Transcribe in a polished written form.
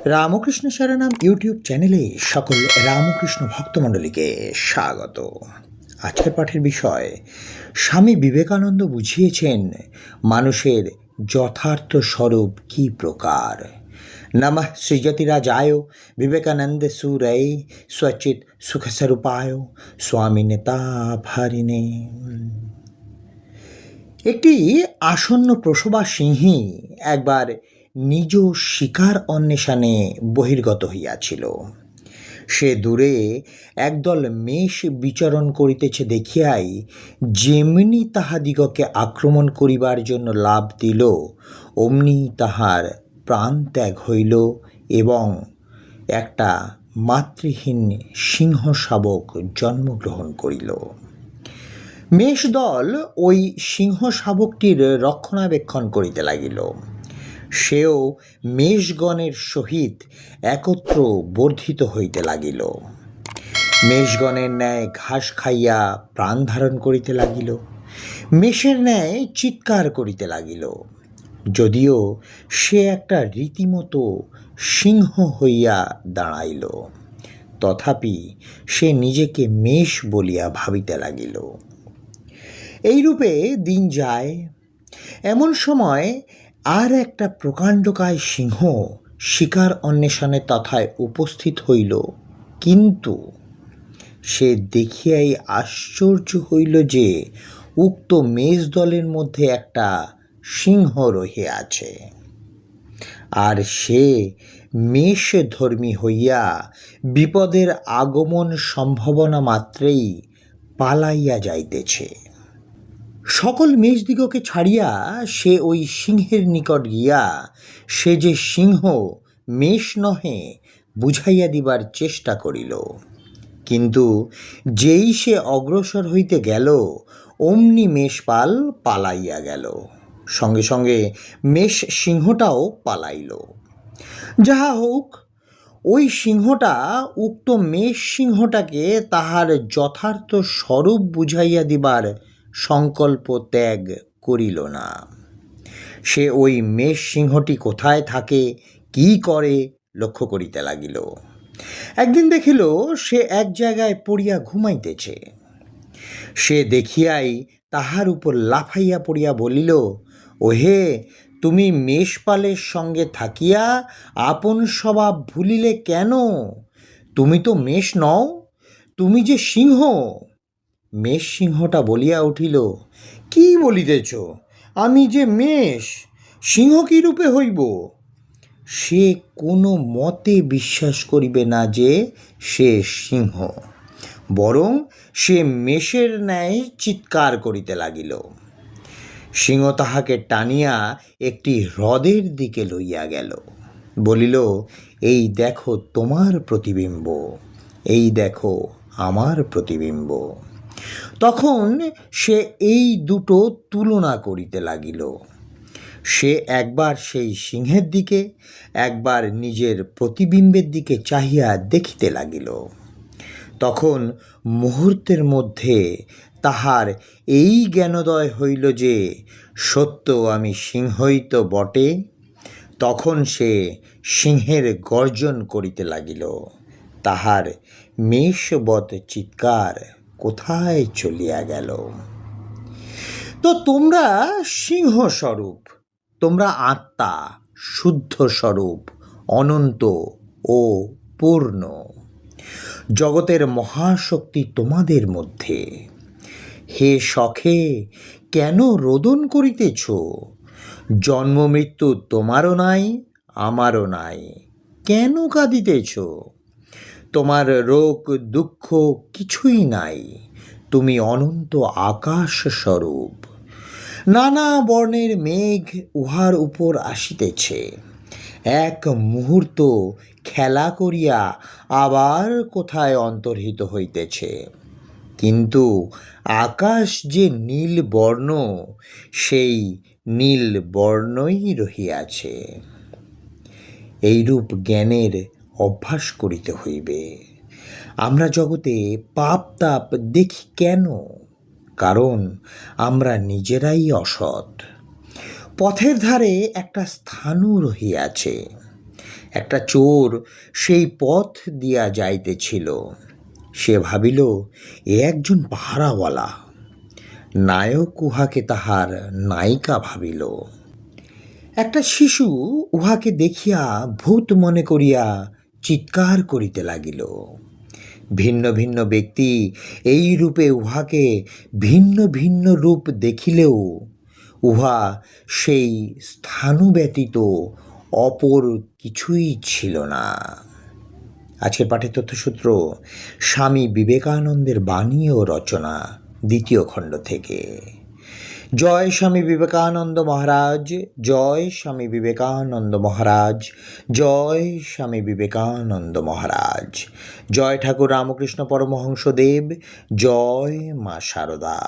Ramakrishna শরণম YouTube চ্যানেলে সকল রামকৃষ্ণ ভক্তমণ্ডলীকে স্বাগত। আজকের পাঠের বিষয় স্বামী বিবেকানন্দ বুঝিয়েছেন মানুষের যথার্থ স্বরূপ কী প্রকার। নমঃ সৃজতিরাজায় বিবেকানন্দ সুরয় স্বচিত সুখস্বরূপায় স্বামীনেতাভারিণে। একটি আসন্ন প্রসবা সিংহী একবার নিজ শিকার অন্বেষণে বহির্গত হইয়াছিল। সে দূরে একদল মেষ বিচরণ করিতেছে দেখিয়াই যেমনি তাহাদিগকে আক্রমণ করিবার জন্য লাভ দিল, অমনি তাহার প্রাণত্যাগ হইল এবং একটা মাতৃহীন সিংহ শাবক জন্মগ্রহণ করিল। মেষদল ওই সিংহ শাবকটির রক্ষণাবেক্ষণ করিতে লাগিল। সেও মেষগণের সহিত একত্র বর্ধিত হইতে লাগিল। মেষগণের ন্যায় ঘাস খাইয়া প্রাণ ধারণ করিতে লাগিল, মেষের ন্যায় চিৎকার করিতে লাগিল। যদিও সে একটা রীতিমতো সিংহ হইয়া দাঁড়াইল, তথাপি সে নিজেকে মেষ বলিয়া ভাবিতে লাগিল। এইরূপে দিন যায়। এমন সময় আর একটা প্রকাণ্ডকায় সিংহ শিকার অন্বেষণে তথায় উপস্থিত হইল, কিন্তু সে দেখিয়াই আশ্চর্য হইল যে উক্ত মেষ দলের মধ্যে একটা সিংহ রহিয়াছে, আর সে মেষধর্মী হইয়া বিপদের আগমন সম্ভাবনা মাত্রেই পালাইয়া যাইতেছে। সকল মেষদিগকে ছাড়িয়া সে ওই সিংহের নিকট গিয়া সে যে সিংহ মেষ নহে বুঝাইয়া দিবার চেষ্টা করিল, কিন্তু যেই সে অগ্রসর হইতে গেল অমনি মেষপাল পালাইয়া গেল, সঙ্গে সঙ্গে মেষ সিংহটাও পালাইল। যাহা হোক, ওই সিংহটা উক্ত মেষ সিংহটাকে তাহার যথার্থ স্বরূপ বুঝাইয়া দিবার সংকল্প ত্যাগ করিল না। সে ওই মেষ সিংহটি কোথায় থাকে, কি করে লক্ষ্য করিতে লাগিল। একদিন দেখিল সে এক জায়গায় পড়িয়া ঘুমাইতেছে। সে দেখিয়াই তাহার উপর লাফাইয়া পড়িয়া বলিল, ওহে, তুমি মেষপালের সঙ্গে থাকিয়া আপন স্বভাব ভুলিলে কেন? তুমি তো মেষ নও, তুমি যে সিংহ। মেষ সিংহটা বলিয়া উঠিল, কি বলিতেছ? আমি যে মেষ, সিংহ কি রূপে হইব? সে কোনো মতে বিশ্বাস করিবে না যে সে সিংহ, বরং সে মেষের ন্যায় চিৎকার করিতে লাগিল। সিংহ তাহাকে টানিয়া একটি হ্রদের দিকে লইয়া গেল, বলিল, এই দেখো তোমার প্রতিবিম্ব, এই দেখো আমার প্রতিবিম্ব। তখন সে এই দুটো তুলনা করিতে লাগিল। সে একবার সেই সিংহের দিকে, একবার নিজের প্রতিবিম্বের দিকে চাহিয়া দেখিতে লাগিল। তখন মুহূর্তের মধ্যে তাহার এই জ্ঞানোদয় হইল যে সত্য আমি সিংহই তো বটে। তখন সে সিংহের গর্জন করিতে লাগিল। তাহার মেষবৎ চিৎকার কোথায় চলিয়া গেল। তো তোমরা সিংহস্বরূপ, তোমরা আত্মা, শুদ্ধ স্বরূপ, অনন্ত ও পূর্ণ। জগতের মহাশক্তি তোমাদের মধ্যে। হে সখে, কেন রোদন করিতেছ? জন্ম মৃত্যু তোমারও নাই, আমারও নাই, কেন কাঁদিতেছ? তোমার রোগ দুঃখ কিছুই নাই, তুমি অনন্ত আকাশ স্বরূপ। নানা বর্ণের মেঘ উহার উপর আসিতেছে, এক মুহূর্ত খেলা করিয়া আবার কোথায় অন্তর্হিত হইতেছে, কিন্তু আকাশ যে নীল বর্ণ, সেই নীল বর্ণই রহিয়াছে। এইরূপ জ্ঞানের অভ্যাস করিতে হইবে। আমরা জগতে পাপ তাপ দেখি কেন? কারণ আমরা নিজেরাই অসৎ। পথের ধারে একটা স্থানু রহিয়াছে, একটা চোর সেই পথ দিয়া যাইতেছিল। সে ভাবিল এ একজন পাহারাওয়ালা। নায়ক উহাকে তাহার নায়িকা ভাবিল। একটা শিশু উহাকে দেখিয়া ভূত মনে করিয়া চিৎকার করিতে লাগিল। ভিন্ন ভিন্ন ব্যক্তি এই রূপে উহাকে ভিন্ন ভিন্ন রূপ দেখিলেও উহা সেই স্থানু ব্যতীত অপর কিছুই ছিল না। আজকের পাঠের তথ্যসূত্র স্বামী বিবেকানন্দের বাণী ও রচনা, 2য় খণ্ড থেকে। জয় স্বামী বিবেকানন্দ মহারাজ, জয় স্বামী বিবেকানন্দ মহারাজ, জয় স্বামী বিবেকানন্দ মহারাজ, জয় ঠাকুর রামকৃষ্ণ পরমহংসদেব, জয় মা শারদা।